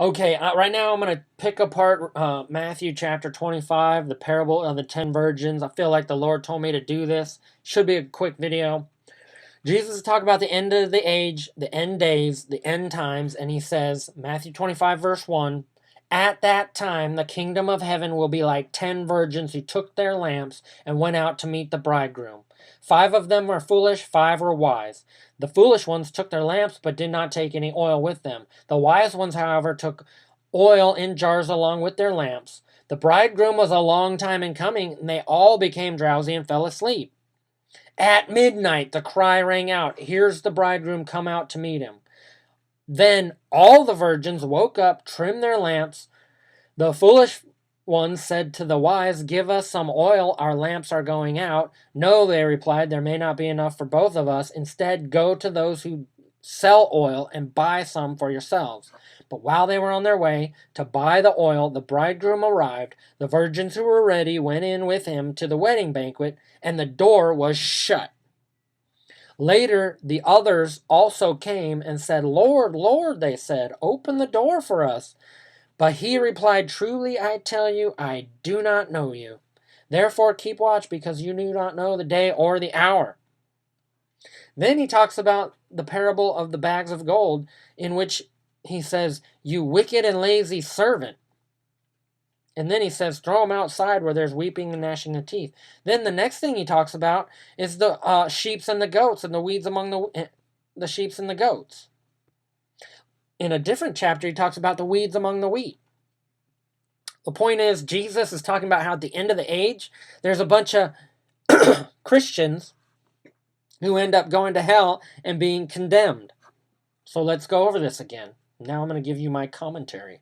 Okay, right now I'm going to pick apart Matthew chapter 25, the parable of the 10 virgins. I feel like the Lord told me to do this. Should be a quick video. Jesus is talking about the end of the age, the end days, the end times, and he says, Matthew 25, verse 1, "At that time the kingdom of heaven will be like 10 virgins who took their lamps and went out to meet the bridegroom. 5 of them were foolish, 5 were wise. The foolish ones took their lamps but did not take any oil with them. The wise ones, however, took oil in jars along with their lamps. The bridegroom was a long time in coming, and they all became drowsy and fell asleep. At midnight, the cry rang out, 'Here's the bridegroom, come out to meet him.' Then all the virgins woke up, trimmed their lamps. The foolish ones said to the wise, 'Give us some oil, our lamps are going out.' 'No,' they replied, 'there may not be enough for both of us. Instead, go to those who sell oil and buy some for yourselves.' But while they were on their way to buy the oil, the bridegroom arrived. The virgins who were ready went in with him to the wedding banquet, and the door was shut. Later, the others also came and said, 'Lord, Lord,' they said, 'open the door for us.' But he replied, 'Truly I tell you, I do not know you. Therefore keep watch, because you do not know the day or the hour.' Then he talks about the parable of the bags of gold, in which he says, 'You wicked and lazy servant.' And then he says, 'Throw them outside where there's weeping and gnashing of teeth.' Then the next thing he talks about is the sheep and the goats and the weeds among the sheep and the goats. In a different chapter, he talks about the weeds among the wheat. The point is, Jesus is talking about how at the end of the age, there's a bunch of Christians who end up going to hell and being condemned. So let's go over this again. Now I'm going to give you my commentary.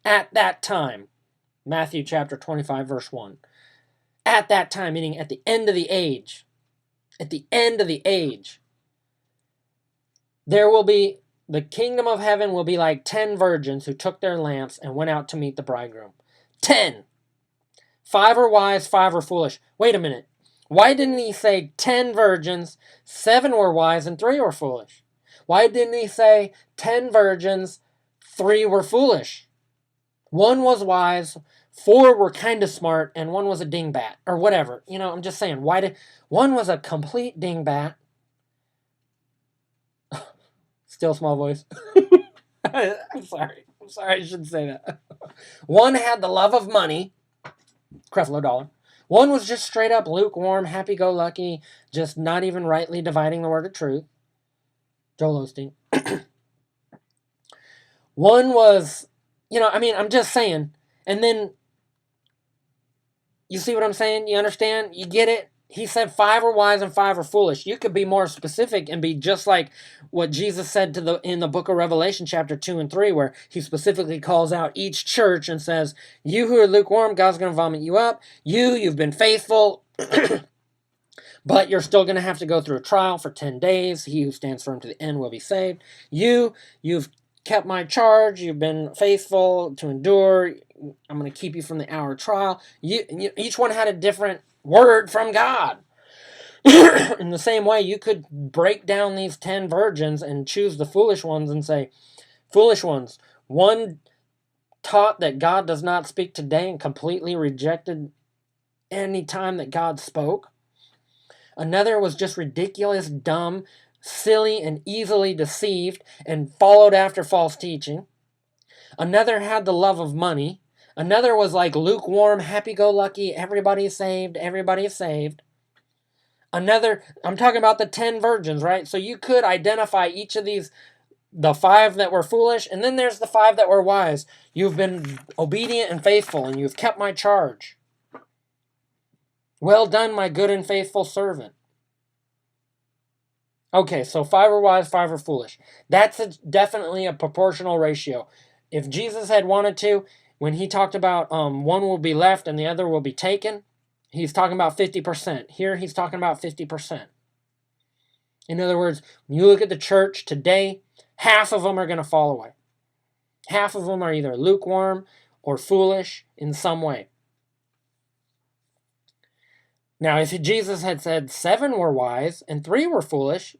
At that time, Matthew chapter 25, verse 1. At that time, meaning at the end of the age. At the end of the age. There will be, the kingdom of heaven will be like 10 virgins who took their lamps and went out to meet the bridegroom. 10! 5 are wise, 5 are foolish. Wait a minute. Why didn't he say 10 virgins, 7 were wise, and 3 were foolish? Why didn't he say 10 virgins, 3 were foolish? 1 was wise, 4 were kind of smart, and 1 was a dingbat, or whatever. You know, I'm just saying, why did 1 was a complete dingbat. Still small voice. I'm sorry, I shouldn't say that. 1 had the love of money, Creflo Dollar. 1 was just straight up lukewarm, happy-go-lucky, just not even rightly dividing the word of truth. Joel Osteen. 1 was, I'm just saying. And then, you see what I'm saying? You understand? You get it? He said 5 are wise and 5 are foolish. You could be more specific and be just like what Jesus said in the book of Revelation, chapter 2 and 3, where he specifically calls out each church and says, "You who are lukewarm, God's going to vomit you up. You've been faithful, but you're still going to have to go through a trial for 10 days. He who stands firm to the end will be saved. You've kept my charge. You've been faithful to endure. I'm going to keep you from the hour trial." Each one had a different word from God. In the same way, you could break down these 10 virgins and choose the foolish ones and say, "Foolish ones, 1 taught that God does not speak today and completely rejected any time that God spoke. Another was just ridiculous, dumb, silly, and easily deceived and followed after false teaching. Another had the love of money. Another was like lukewarm, happy-go-lucky, everybody's saved, everybody's saved. Another, I'm talking about the 10 virgins, right? So you could identify each of these, the 5 that were foolish, and then there's the 5 that were wise. You've been obedient and faithful, and you've kept my charge. Well done, my good and faithful servant. Okay, so 5 are wise, 5 are foolish. That's definitely a proportional ratio. If Jesus had wanted to, when he talked about 1 will be left and the other will be taken, he's talking about 50%. Here he's talking about 50%. In other words, when you look at the church today, half of them are going to fall away. Half of them are either lukewarm or foolish in some way. Now, if Jesus had said 7 were wise and 3 were foolish,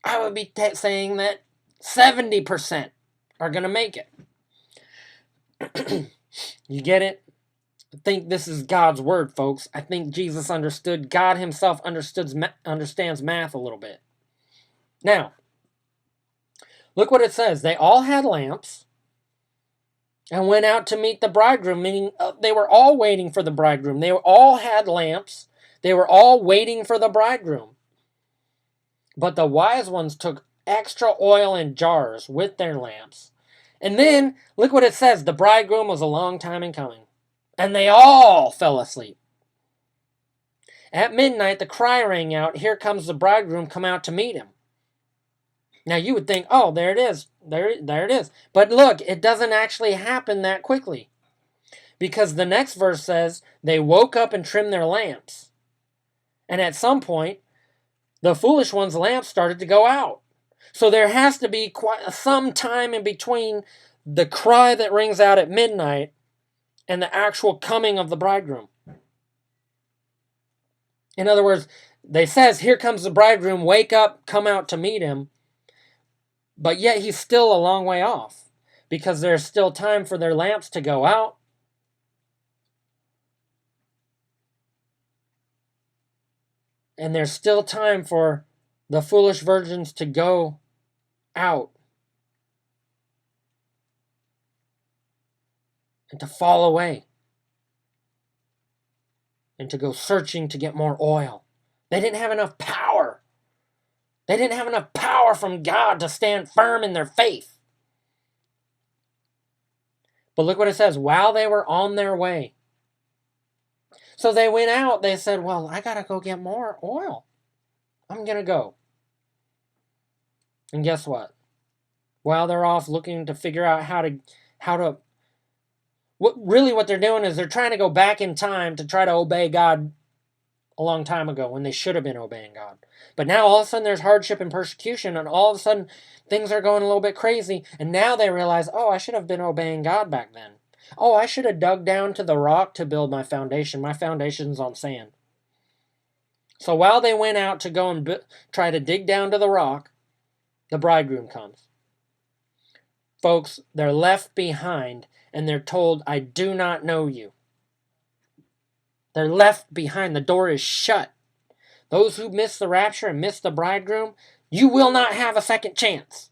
I would be saying that 70% are going to make it. You get it? I think this is God's word, folks. I think Jesus understood. God himself understands math a little bit. Now, look what it says. They all had lamps and went out to meet the bridegroom, meaning they were all waiting for the bridegroom. They all had lamps. They were all waiting for the bridegroom. But the wise ones took extra oil in jars with their lamps. And then, look what it says. The bridegroom was a long time in coming. And they all fell asleep. At midnight, the cry rang out, "Here comes the bridegroom, come out to meet him." Now you would think, oh, there it is. There it is. But look, it doesn't actually happen that quickly. Because the next verse says, they woke up and trimmed their lamps. And at some point, the foolish one's lamps started to go out. So there has to be some time in between the cry that rings out at midnight and the actual coming of the bridegroom. In other words, they says, "Here comes the bridegroom, wake up, come out to meet him." But yet he's still a long way off, because there's still time for their lamps to go out. And there's still time for the foolish virgins to go out and to fall away and to go searching to get more oil. They didn't have enough power. They didn't have enough power from God to stand firm in their faith. But look what it says, while they were on their way. So they went out, they said, well, I got to go get more oil. I'm going to go. And guess what? While they're off looking to figure out what they're doing is they're trying to go back in time to try to obey God a long time ago when they should have been obeying God. But now all of a sudden there's hardship and persecution, and all of a sudden things are going a little bit crazy, and now they realize, oh, I should have been obeying God back then. Oh, I should have dug down to the rock to build my foundation. My foundation's on sand. So while they went out to go and try to dig down to the rock, the bridegroom comes. Folks, they're left behind, and they're told, I do not know you. They're left behind. The door is shut. Those who miss the rapture and miss the bridegroom, you will not have a second chance.